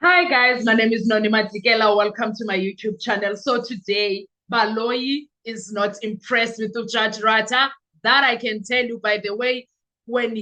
Hi guys, my name is Noni Matikela. Welcome to my YouTube channel. So today, Baloyi is not impressed with Judge Rata. That I can tell you. By the way, when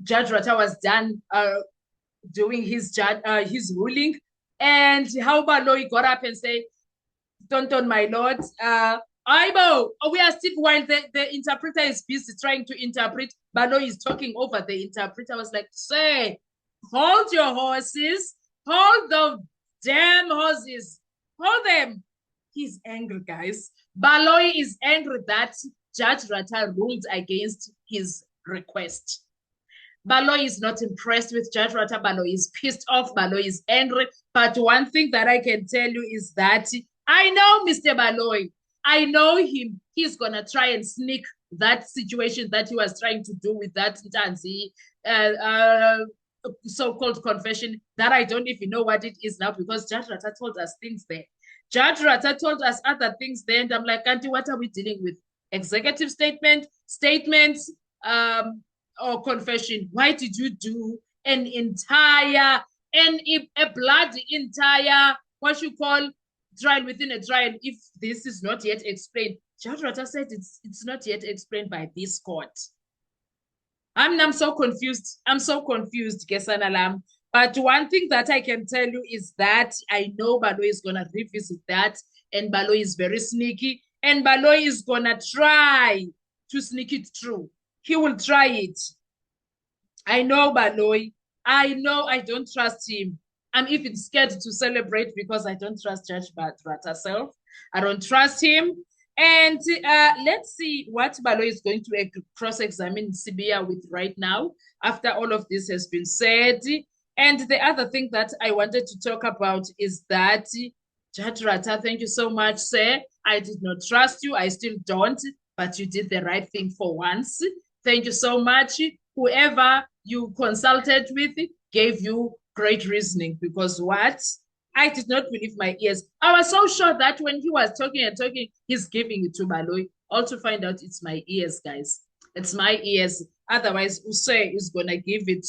Judge Rata was done doing his ruling, and how Baloyi got up and said, "Tonton, my lord, Aibo, we are still while the interpreter is busy trying to interpret. Baloyi is talking over the interpreter." I was like, "Say, hold your horses, hold the damn horses, hold them." He's angry, guys. Baloyi is angry that Judge Rata ruled against his request. Baloyi is not impressed with Judge Rata. Baloyi is pissed off. Baloyi is angry. But one thing that I can tell you is that I know Mr. Baloyi. I know him. He's going to try and sneak that situation that he was trying to do with that Ntanzi so-called confession that I don't even know what it is now because Judge Rata told us things there. Judge Rata told us other things there, and I'm like, Auntie, what are we dealing with? Executive statements, or confession? Why did you do an entire and a bloody entire what you call trial within a trial if this is not yet explained? Judge Rata said it's not yet explained by this court. I'm so confused. I'm so confused, Kesana Lam. But one thing that I can tell you is that I know Baloyi is gonna revisit that, and Baloyi is very sneaky, and Baloyi is gonna try to sneak it through. He will try it. I know Baloyi. I know I don't trust him. I'm even scared to celebrate because I don't trust Judge Rata self. I don't trust him. And let's see what Baloyi is going to cross-examine Sibiya with right now after all of this has been said. And the other thing that I wanted to talk about is that Judge Rata, thank you so much, sir. I did not trust you. I still don't, but you did the right thing for once. Thank you so much. Whoever you consulted with gave you great reasoning because what? I did not believe my ears. I was so sure that when he was talking and talking, he's giving it to Baloyi. All to find out it's my ears, guys. It's my ears. Otherwise, Usay is going to give it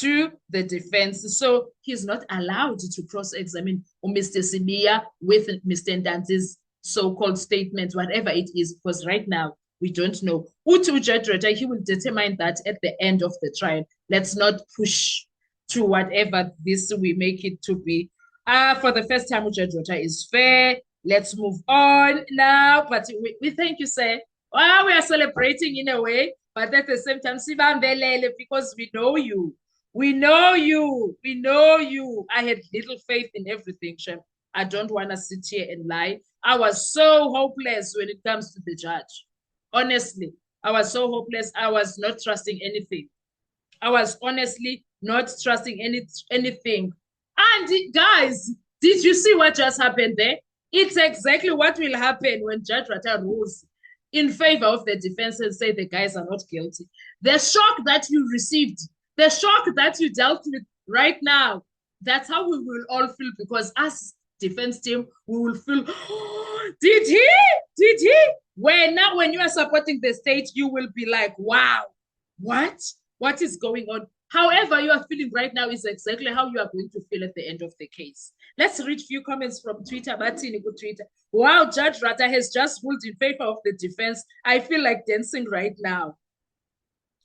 to the defense. So he's not allowed to cross-examine Mr. Sibiya with Mr. Ntanzi's so-called statement, whatever it is, because right now we don't know. Utu Judge Rata, he will determine that at the end of the trial. Let's not push to whatever this we make it to be. For the first time, Judge Rata is fair. Let's move on now. But we thank you, sir. Well, we are celebrating in a way, but at the same time, because we know you. We know you. We know you. I had little faith in everything, Shem. I don't want to sit here and lie. I was so hopeless when it comes to the judge. Honestly, I was so hopeless. I was not trusting anything. I was honestly not trusting anything. And guys, did you see what just happened there? It's exactly what will happen when Judge Rata rules in favor of the defense and say the guys are not guilty. The shock that you received, the shock that you dealt with right now, that's how we will all feel because us defense team, we will feel, oh, did he? Did he? When you are supporting the state, you will be like, wow, what? What is going on? However, you are feeling right now is exactly how you are going to feel at the end of the case. Let's read a few comments from Twitter. Batini good Twitter. Wow, Judge Rata has just ruled in favor of the defense. I feel like dancing right now.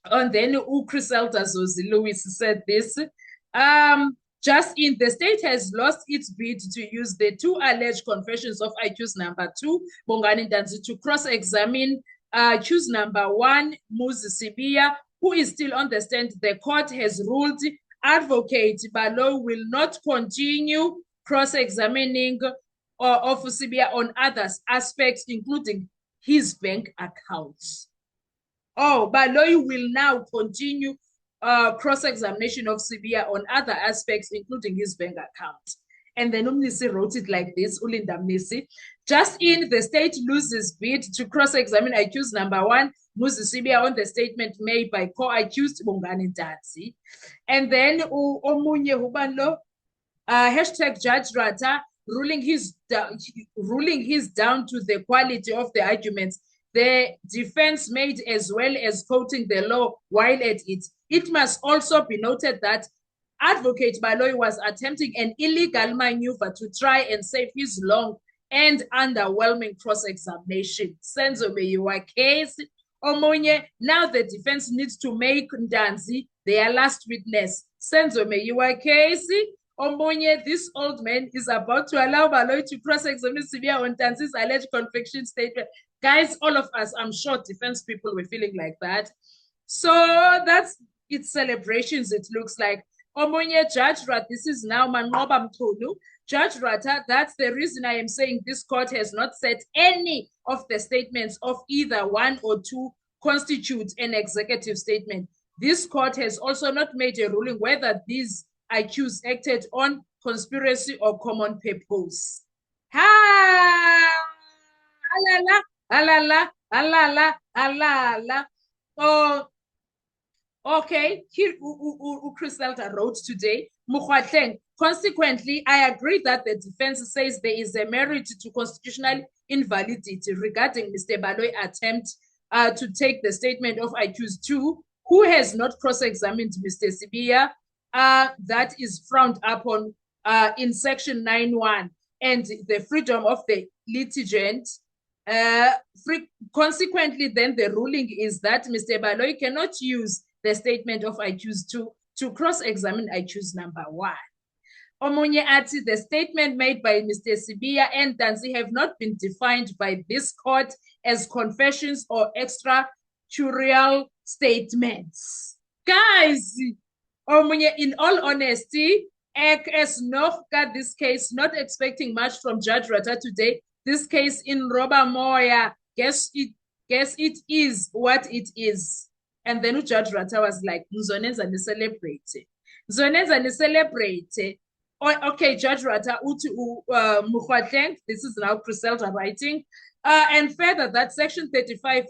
And then Criselda Zozi Lewis said this. Just in the state has lost its bid to use the two alleged confessions of accused number 2, Bongani Ntanzi, to cross-examine accused number 1, Muzi Sibiya, who is still on the stand. The court has ruled Advocate Baloyi will not continue cross-examining of Sibiya on other aspects, including his bank accounts. Oh, Baloyi will now continue cross-examination of Sibiya on other aspects, including his bank account. And then Umnisi wrote it like this, Ulinda Mnisi. Just in, the state loses bid to cross-examine accused number 1, Muzi Sibiya, on the statement made by co-accused Bongani Ntanzi. And then Omunye Hubanlo, hashtag Judge Rata, ruling his down to the quality of the arguments the defense made, as well as quoting the law while at it. It must also be noted that Advocate Baloyi was attempting an illegal maneuver to try and save his long and underwhelming cross-examination. Senzo Meyiwa case. Omunye, now the defense needs to make Ndanzi their last witness. Senzo Meyiwa case. Omunye, this old man is about to allow Baloyi to cross-examine Sibiya on Ndanzi's alleged conviction statement. Guys, all of us, I'm sure defense people were feeling like that. So that's its celebrations, it looks like. Omunye, Judge Rat, this is now Manqoba Mchunu. Judge Rata, that's the reason I am saying this court has not said any of the statements of either one or two constitute an executive statement. This court has also not made a ruling whether these accused acted on conspiracy or common purpose. Ha! Alala, alala, alala, alala. Oh, okay. Here, Criselda wrote today, Mukwatleng. Consequently, I agree that the defense says there is a merit to constitutional invalidity regarding Mr. Baloyi's attempt to take the statement of accused two, who has not cross-examined Mr. Sibiya. That is frowned upon in Section 9.1, and the freedom of the litigant. Consequently, then the ruling is that Mr. Baloyi cannot use the statement of accused two to cross-examine accused number one. Omunye ati, the statement made by Mr. Sibiya and Ndanzi have not been defined by this court as confessions or extraterritorial statements. Guys, Omunye, in all honesty, as Nohka, this case, not expecting much from Judge Rata today, this case in Roba Moya, guess it is what it is. And then Judge Rata was like, Mzonenza ni celebrate. Mzonenza ni celebrate. Okay, Judge Rata, Mukwatleng, this is now Criselda writing. And further, that Section 35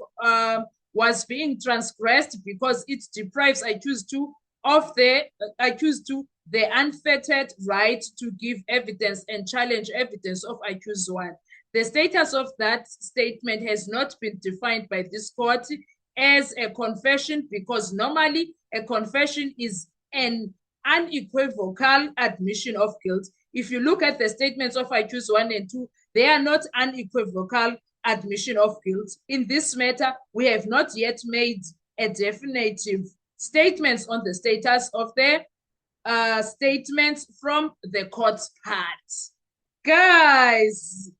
was being transgressed because it deprives accused two of the unfettered right to give evidence and challenge evidence of accused one. The status of that statement has not been defined by this court as a confession because normally a confession is an unequivocal admission of guilt. If you look at the statements of accused 1 and 2, they are not unequivocal admission of guilt. In this matter, we have not yet made a definitive statements on the status of the statements from the court's part. Guys,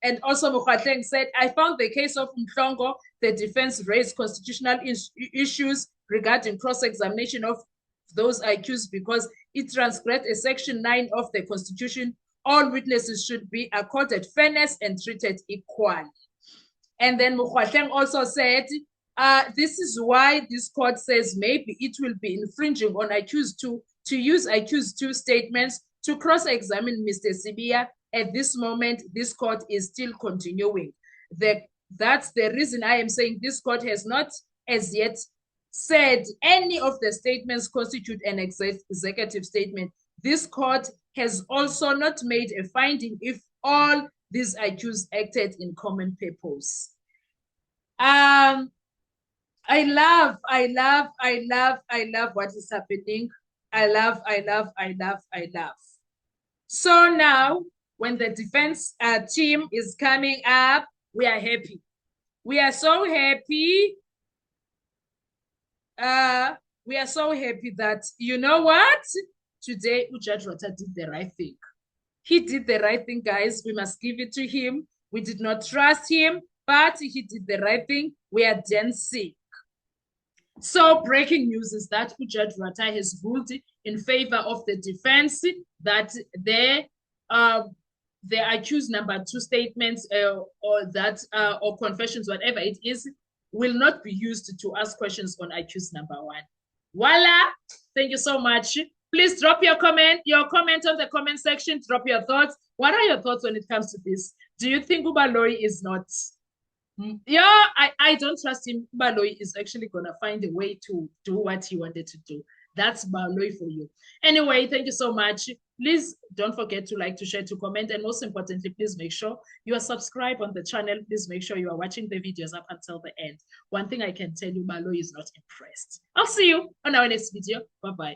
and also Mukwatleng said, I found the case of Mhlongo, the defense raised constitutional issues regarding cross-examination of those accused because it transgressed a Section 9 of the Constitution. All witnesses should be accorded fairness and treated equally. And then Mukwatleng also said, this is why this court says maybe it will be infringing on accused two to use accused two statements to cross-examine Mr. Sibiya. At this moment, this court is still continuing. That's the reason I am saying this court has not as yet said any of the statements constitute an executive statement. This court has also not made a finding if all these accused acted in common purpose. I love what is happening. I love. So now, when the defense team is coming up, we are happy. We are so happy. We are so happy that, you know what? Today, Judge Rata did the right thing. He did the right thing, guys. We must give it to him. We did not trust him, but he did the right thing. We are dancing. So breaking news is that Judge Rata has ruled in favor of the defense that the accused number two statements or confessions, whatever it is, will not be used to ask questions on accused number one. Voila! Thank you so much. Please drop your comment on the comment section. Drop your thoughts. What are your thoughts when it comes to this? Do you think Baloyi is not? Yeah, I don't trust him. Baloyi is actually going to find a way to do what he wanted to do. That's Baloyi for you. Anyway, thank you so much. Please don't forget to like, to share, to comment, and most importantly, please make sure you are subscribed on the channel. Please make sure you are watching the videos up until the end. One thing I can tell you, Malo is not impressed. I'll see you on our next video. Bye-bye.